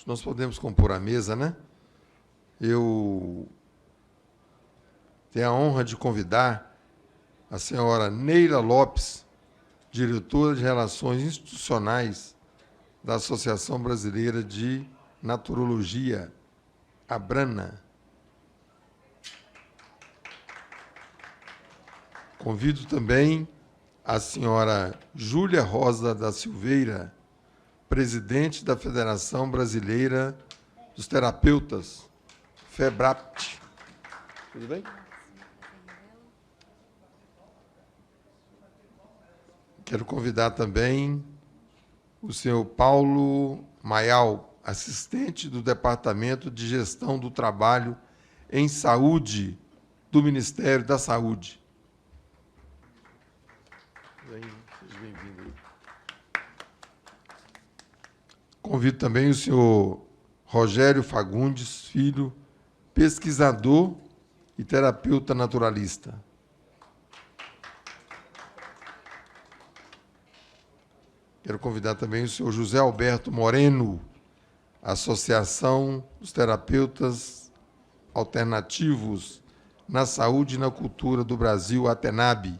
Nós podemos compor a mesa, né? Eu tenho a honra de convidar a senhora Neila Lopes, diretora de Relações Institucionais da Associação Brasileira de Naturologia, Abrana. Convido também a senhora Júlia Rosa da Silveira, presidente da Federação Brasileira dos Terapeutas, FEBRAPT. Tudo bem? Quero convidar também o senhor Paulo Maial, assistente do Departamento de Gestão do Trabalho em Saúde do Ministério da Saúde. Seja bem-vindo. Convido também o senhor Rogério Fagundes Filho, pesquisador e terapeuta naturalista. Quero convidar também o senhor José Alberto Moreno, Associação dos Terapeutas Alternativos na Saúde e na Cultura do Brasil, ATENAB.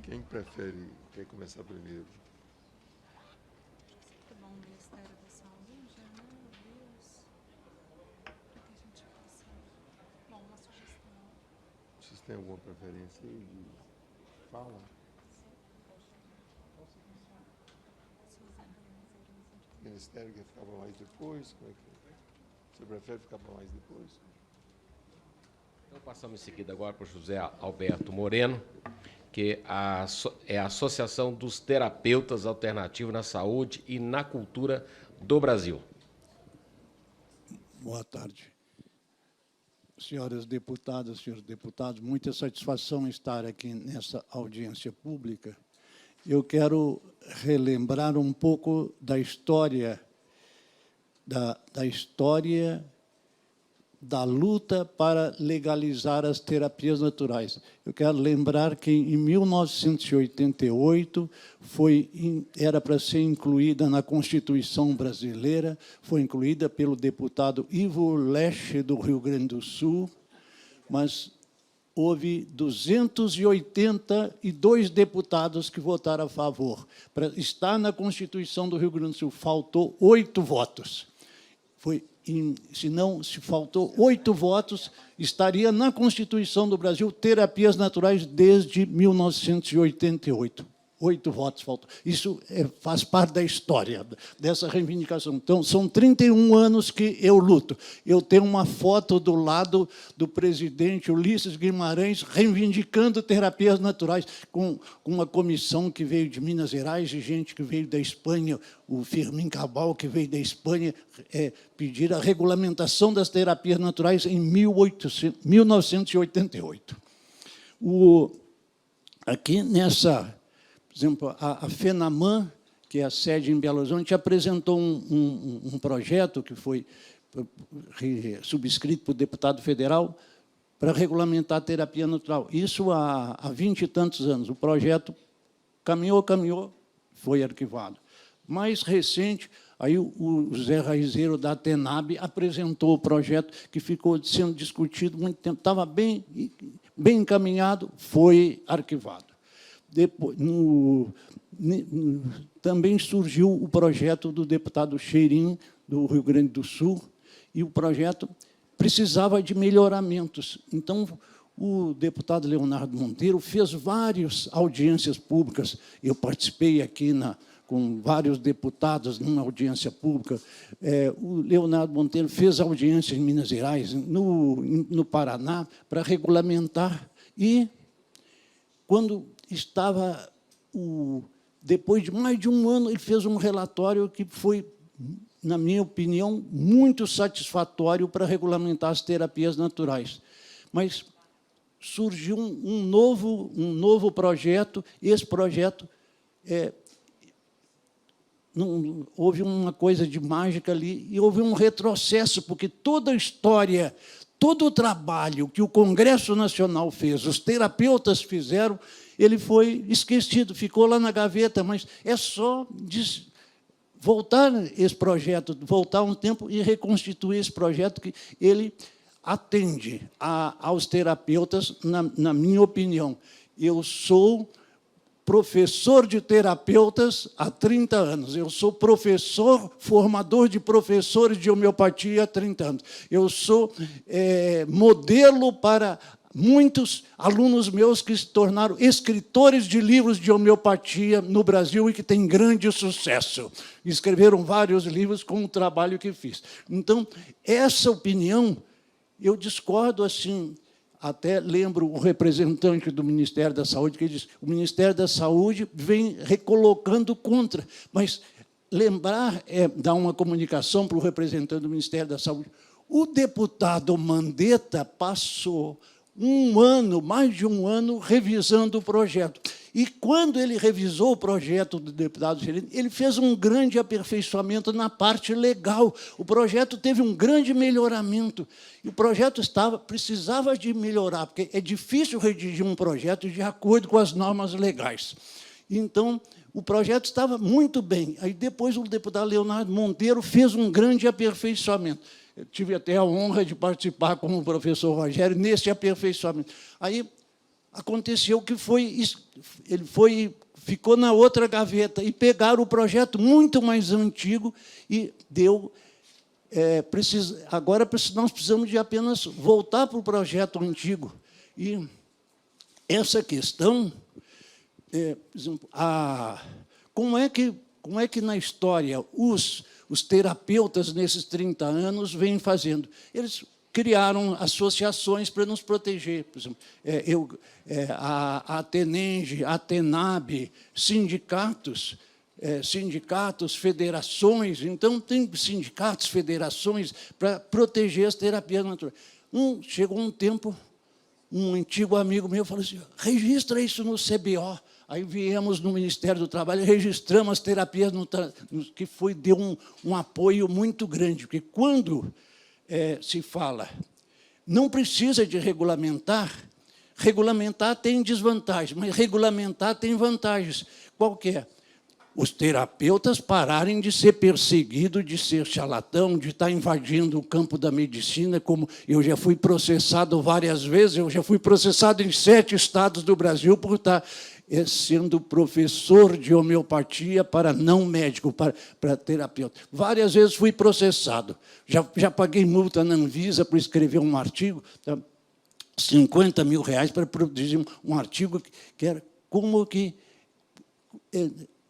Quem prefere? Quer começar primeiro? Tá bom, o Ministério da Saúde, né? Deus. Para que a gente faça. Bom, uma sugestão. Vocês têm alguma preferência aí de fala? O Ministério quer ficar para mais depois? Como é que é? Você prefere ficar para mais depois? Então, passamos em seguida agora para o José Alberto Moreno, que é a Associação dos Terapeutas Alternativos na Saúde e na Cultura do Brasil. Boa tarde. Senhoras deputadas, senhores deputados, muita satisfação estar aqui nessa audiência pública. Eu quero relembrar um pouco da história, da luta para legalizar as terapias naturais. Eu quero lembrar que, em 1988, era para ser incluída na Constituição brasileira, foi incluída pelo deputado Ivo Leche, do Rio Grande do Sul, mas houve 282 deputados que votaram a favor. Para estar na Constituição do Rio Grande do Sul, faltou 8 votos. Se faltou 8 votos, estaria na Constituição do Brasil terapias naturais desde 1988. 8 votos faltam. Isso faz parte da história dessa reivindicação. Então, são 31 anos que eu luto. Eu tenho uma foto do lado do presidente Ulisses Guimarães reivindicando terapias naturais, com uma comissão que veio de Minas Gerais, e gente que veio da Espanha, o Firmin Cabal, que veio da Espanha, pedir a regulamentação das terapias naturais em 1988. Aqui nessa... Por exemplo, a FENAMAN, que é a sede em Belo Horizonte, apresentou um projeto que foi subscrito por deputado federal para regulamentar a terapia natural. Isso há 20 e tantos anos. O projeto caminhou, foi arquivado. Mais recente, aí o Zé Raizeiro, da ATENAB, apresentou o projeto que ficou sendo discutido muito tempo. Estava bem encaminhado, foi arquivado. Depois, também surgiu o projeto do deputado Cheirinho, do Rio Grande do Sul, e o projeto precisava de melhoramentos. Então, o deputado Leonardo Monteiro fez várias audiências públicas. Eu participei aqui com vários deputados numa audiência pública. O Leonardo Monteiro fez audiência em Minas Gerais, no Paraná, para regulamentar. E, quando estava, depois de mais de um ano, ele fez um relatório que foi, na minha opinião, muito satisfatório para regulamentar as terapias naturais. Mas surgiu um novo projeto, e esse projeto, não, houve uma coisa de mágica ali, e houve um retrocesso, porque toda a história, todo o trabalho que o Congresso Nacional fez, os terapeutas fizeram, ele foi esquecido, ficou lá na gaveta, mas é só voltar esse projeto, voltar um tempo e reconstituir esse projeto que ele atende aos terapeutas, na minha opinião. Eu sou professor de terapeutas há 30 anos. Eu sou professor, formador de professores de homeopatia há 30 anos. Eu sou modelo para muitos alunos meus que se tornaram escritores de livros de homeopatia no Brasil e que têm grande sucesso. Escreveram vários livros com o trabalho que fiz. Então, essa opinião, eu discordo assim. Até lembro o representante do Ministério da Saúde que diz: o Ministério da Saúde vem recolocando contra. Mas lembrar é dar uma comunicação para o representante do Ministério da Saúde. O deputado Mandetta passou mais de um ano, revisando o projeto. E, quando ele revisou o projeto do deputado Cheirinho, ele fez um grande aperfeiçoamento na parte legal. O projeto teve um grande melhoramento. E o projeto precisava de melhorar, porque é difícil redigir um projeto de acordo com as normas legais. Então, o projeto estava muito bem. Aí, depois, o deputado Leonardo Monteiro fez um grande aperfeiçoamento. Eu tive até a honra de participar com o professor Rogério nesse aperfeiçoamento. Aí aconteceu que ele ficou na outra gaveta e pegaram o projeto muito mais antigo e deu. Agora nós precisamos de apenas voltar para o projeto antigo. E essa questão, por exemplo, como é que na história os terapeutas, nesses 30 anos, vêm fazendo? Eles criaram associações para nos proteger. Por exemplo, a Atenenge, a Atenab, sindicatos, federações. Então, tem sindicatos, federações para proteger as terapias naturais. Chegou um tempo, um antigo amigo meu falou assim: registra isso no CBO. Aí viemos no Ministério do Trabalho, registramos as terapias, que deu um apoio muito grande, porque quando se fala, não precisa de regulamentar tem desvantagens, mas regulamentar tem vantagens. Qual que é? Os terapeutas pararem de ser perseguidos, de ser charlatão, de estar invadindo o campo da medicina, como eu já fui processado várias vezes, eu já fui processado em 7 estados do Brasil por estar sendo professor de homeopatia para não médico, para terapeuta. Várias vezes fui processado. Já paguei multa na Anvisa por escrever um artigo, R$50 mil para produzir um artigo que era como que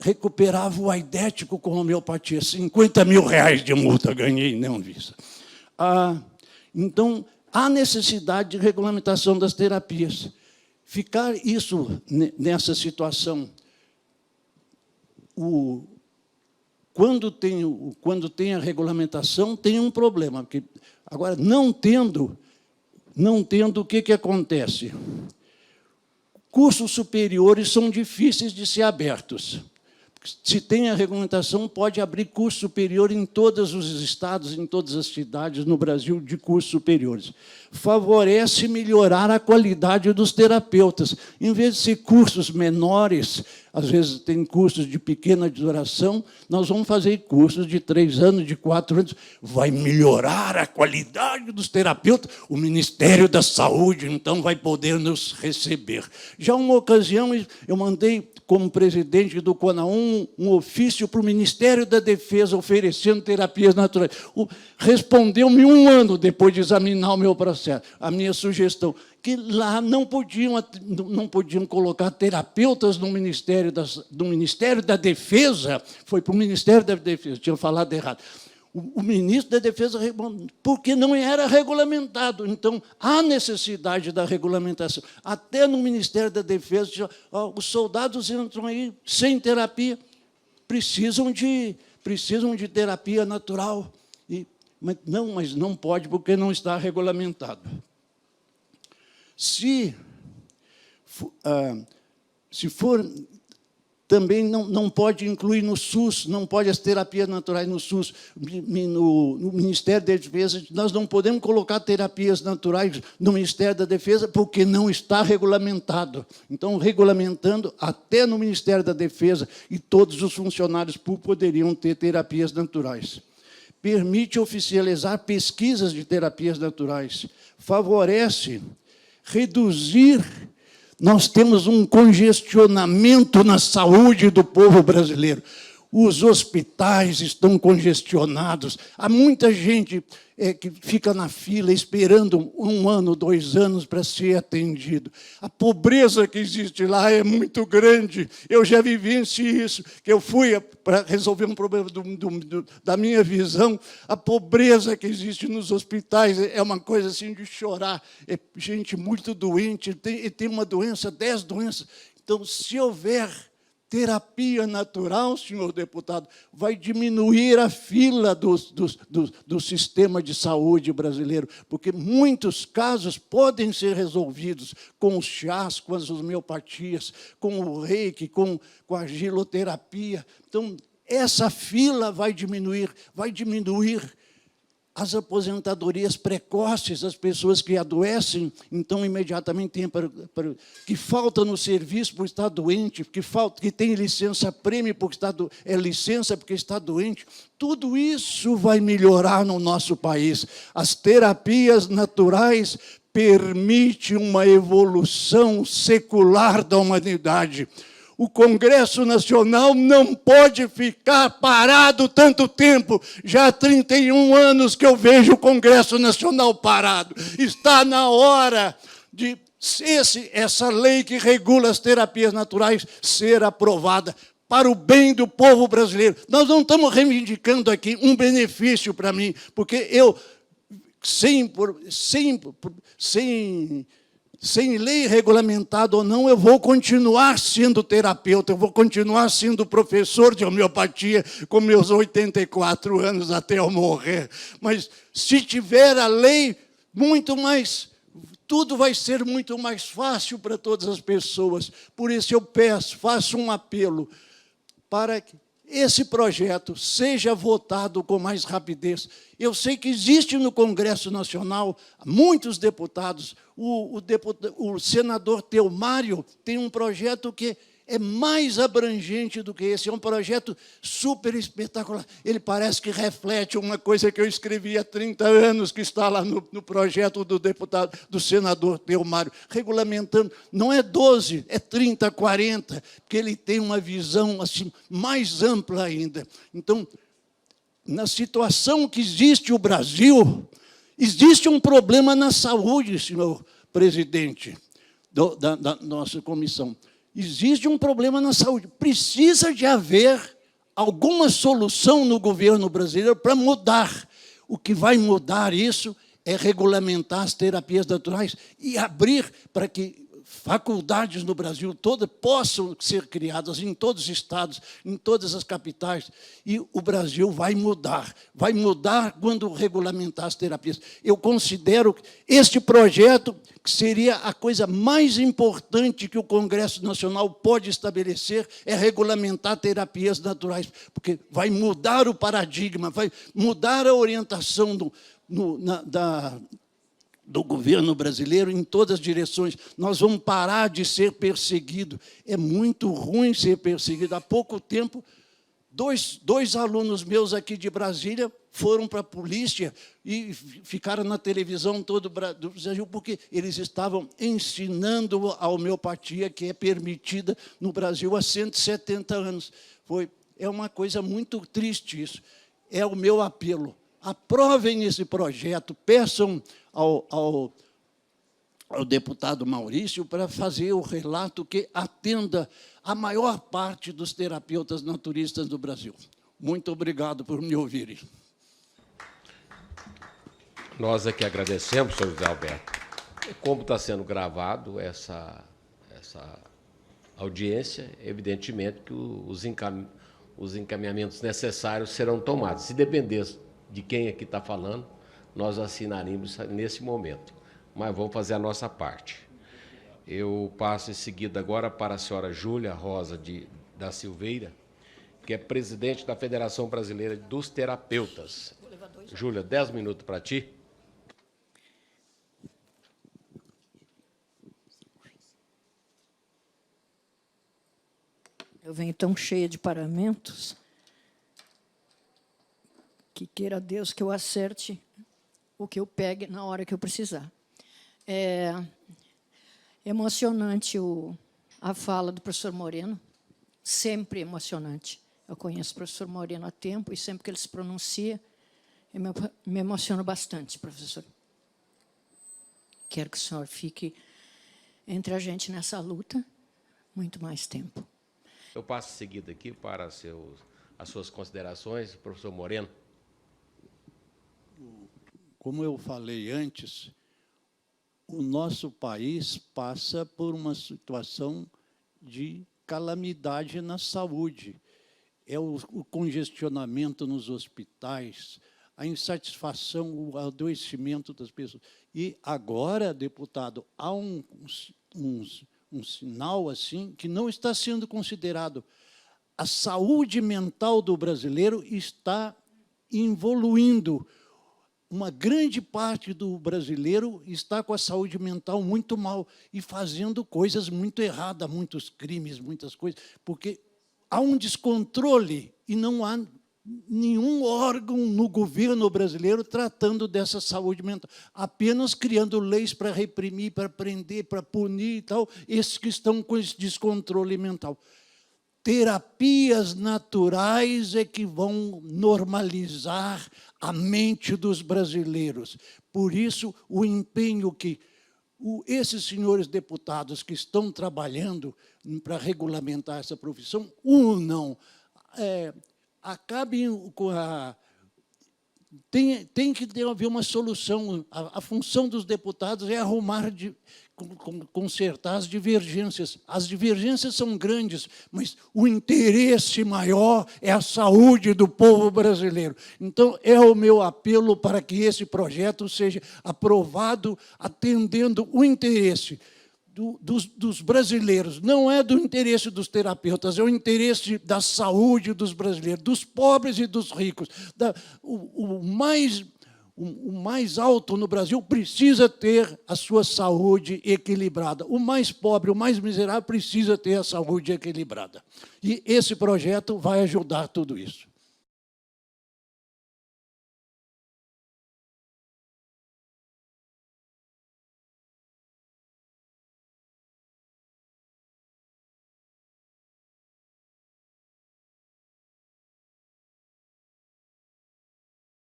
recuperava o aidético com homeopatia. R$50 mil de multa ganhei na Anvisa. Então, há necessidade de regulamentação das terapias. Ficar isso nessa situação, quando tem a regulamentação, tem um problema. Porque, agora, não tendo, o que acontece? Cursos superiores são difíceis de ser abertos. Se tem a regulamentação, pode abrir curso superior em todos os estados, em todas as cidades no Brasil de cursos superiores. Favorece melhorar a qualidade dos terapeutas. Em vez de ser cursos menores, às vezes tem cursos de pequena duração, nós vamos fazer cursos de 3 anos, de 4 anos. Vai melhorar a qualidade dos terapeutas. O Ministério da Saúde, então, vai poder nos receber. Já uma ocasião, eu mandei, como presidente do CONAUM, um ofício para o Ministério da Defesa oferecendo terapias naturais. Respondeu-me 1 ano depois de examinar o meu processo, a minha sugestão, que lá não podiam colocar terapeutas no Ministério da Defesa, foi para o Ministério da Defesa, tinha falado errado. O ministro da Defesa, porque não era regulamentado. Então, há necessidade da regulamentação. Até no Ministério da Defesa, os soldados entram aí sem terapia, precisam de terapia natural. Mas não pode, porque não está regulamentado. Se for também não pode incluir no SUS, não pode as terapias naturais no SUS. No Ministério da Defesa, nós não podemos colocar terapias naturais no Ministério da Defesa porque não está regulamentado. Então, regulamentando, até no Ministério da Defesa, e todos os funcionários públicos poderiam ter terapias naturais. Permite oficializar pesquisas de terapias naturais. Favorece reduzir. Nós temos um congestionamento na saúde do povo brasileiro. Os hospitais estão congestionados. Há muita gente que fica na fila esperando 1 ano, 2 anos para ser atendido. A pobreza que existe lá é muito grande. Eu já vivenciei isso, que eu fui para resolver um problema da minha visão. A pobreza que existe nos hospitais é uma coisa assim de chorar. É gente muito doente, tem uma doença, 10 doenças. Então, se houver terapia natural, senhor deputado, vai diminuir a fila do sistema de saúde brasileiro, porque muitos casos podem ser resolvidos com os chás, com as homeopatias, com o reiki, com a giloterapia. Então, essa fila vai diminuir as aposentadorias precoces, as pessoas que adoecem, então, imediatamente, que falta no serviço por estar doente, que tem licença-prêmio porque licença porque está doente. Tudo isso vai melhorar no nosso país. As terapias naturais permitem uma evolução secular da humanidade. O Congresso Nacional não pode ficar parado tanto tempo. Já há 31 anos que eu vejo o Congresso Nacional parado. Está na hora de essa lei que regula as terapias naturais ser aprovada para o bem do povo brasileiro. Nós não estamos reivindicando aqui um benefício para mim, porque eu, sem lei regulamentada ou não, eu vou continuar sendo terapeuta, eu vou continuar sendo professor de homeopatia com meus 84 anos até eu morrer. Mas, se tiver a lei, tudo vai ser muito mais fácil para todas as pessoas. Por isso eu faço um apelo para que esse projeto seja votado com mais rapidez. Eu sei que existe no Congresso Nacional muitos deputados. O senador Teomário tem um projeto que é mais abrangente do que esse. É um projeto super espetacular. Ele parece que reflete uma coisa que eu escrevi há 30 anos, que está lá no projeto do senador Teomário, regulamentando. Não é 12, é 30, 40, porque ele tem uma visão assim, mais ampla ainda. Então, na situação que existe o Brasil, existe um problema na saúde, senhor presidente da nossa comissão. Existe um problema na saúde. Precisa de haver alguma solução no governo brasileiro para mudar. O que vai mudar isso é regulamentar as terapias naturais e abrir para que faculdades no Brasil todo possam ser criadas em todos os estados, em todas as capitais, e o Brasil vai mudar quando regulamentar as terapias. Eu considero que este projeto seria a coisa mais importante que o Congresso Nacional pode estabelecer, é regulamentar terapias naturais, porque vai mudar o paradigma, vai mudar a orientação do governo brasileiro em todas as direções. Nós vamos parar de ser perseguidos. É muito ruim ser perseguido. Há pouco tempo, dois alunos meus aqui de Brasília foram para a polícia e ficaram na televisão todo do Brasil, porque eles estavam ensinando a homeopatia, que é permitida no Brasil há 170 anos. É uma coisa muito triste isso. É o meu apelo. Aprovem esse projeto, peçam ao deputado Maurício para fazer o relato que atenda a maior parte dos terapeutas naturistas do Brasil. Muito obrigado por me ouvirem. Nós aqui agradecemos, senhor José Alberto. Como está sendo gravado essa audiência, evidentemente que os encaminhamentos necessários serão tomados. Se dependesse de quem aqui está falando, nós assinaríamos nesse momento. Mas vamos fazer a nossa parte. Eu passo em seguida agora para a senhora Júlia Rosa da Silveira, que é presidente da Federação Brasileira dos Terapeutas. Júlia, 10 minutos para ti. Eu venho tão cheia de paramentos que queira Deus que eu acerte o que eu pegue na hora que eu precisar. É emocionante a fala do professor Moreno, sempre emocionante. Eu conheço o professor Moreno há tempo e sempre que ele se pronuncia, eu me emociono bastante, professor. Quero que o senhor fique entre a gente nessa luta muito mais tempo. Eu passo em seguida aqui para as suas considerações, professor Moreno. Como eu falei antes, o nosso país passa por uma situação de calamidade na saúde. É o congestionamento nos hospitais, a insatisfação, o adoecimento das pessoas. E agora, deputado, há um sinal assim que não está sendo considerado. A saúde mental do brasileiro está evoluindo. Uma grande parte do brasileiro está com a saúde mental muito mal e fazendo coisas muito erradas, muitos crimes, muitas coisas, porque há um descontrole e não há nenhum órgão no governo brasileiro tratando dessa saúde mental, apenas criando leis para reprimir, para prender, para punir e tal, esses que estão com esse descontrole mental. Terapias naturais é que vão normalizar a mente dos brasileiros. Por isso, o empenho que esses senhores deputados que estão trabalhando para regulamentar essa profissão, acabem com a... Tem que haver uma solução. A função dos deputados é consertar as divergências. As divergências são grandes, mas o interesse maior é a saúde do povo brasileiro. Então, é o meu apelo para que esse projeto seja aprovado atendendo o interesse dos brasileiros. Não é do interesse dos terapeutas, é o interesse da saúde dos brasileiros, dos pobres e dos ricos. O mais alto no Brasil precisa ter a sua saúde equilibrada. O mais pobre, o mais miserável, precisa ter a saúde equilibrada. E esse projeto vai ajudar tudo isso.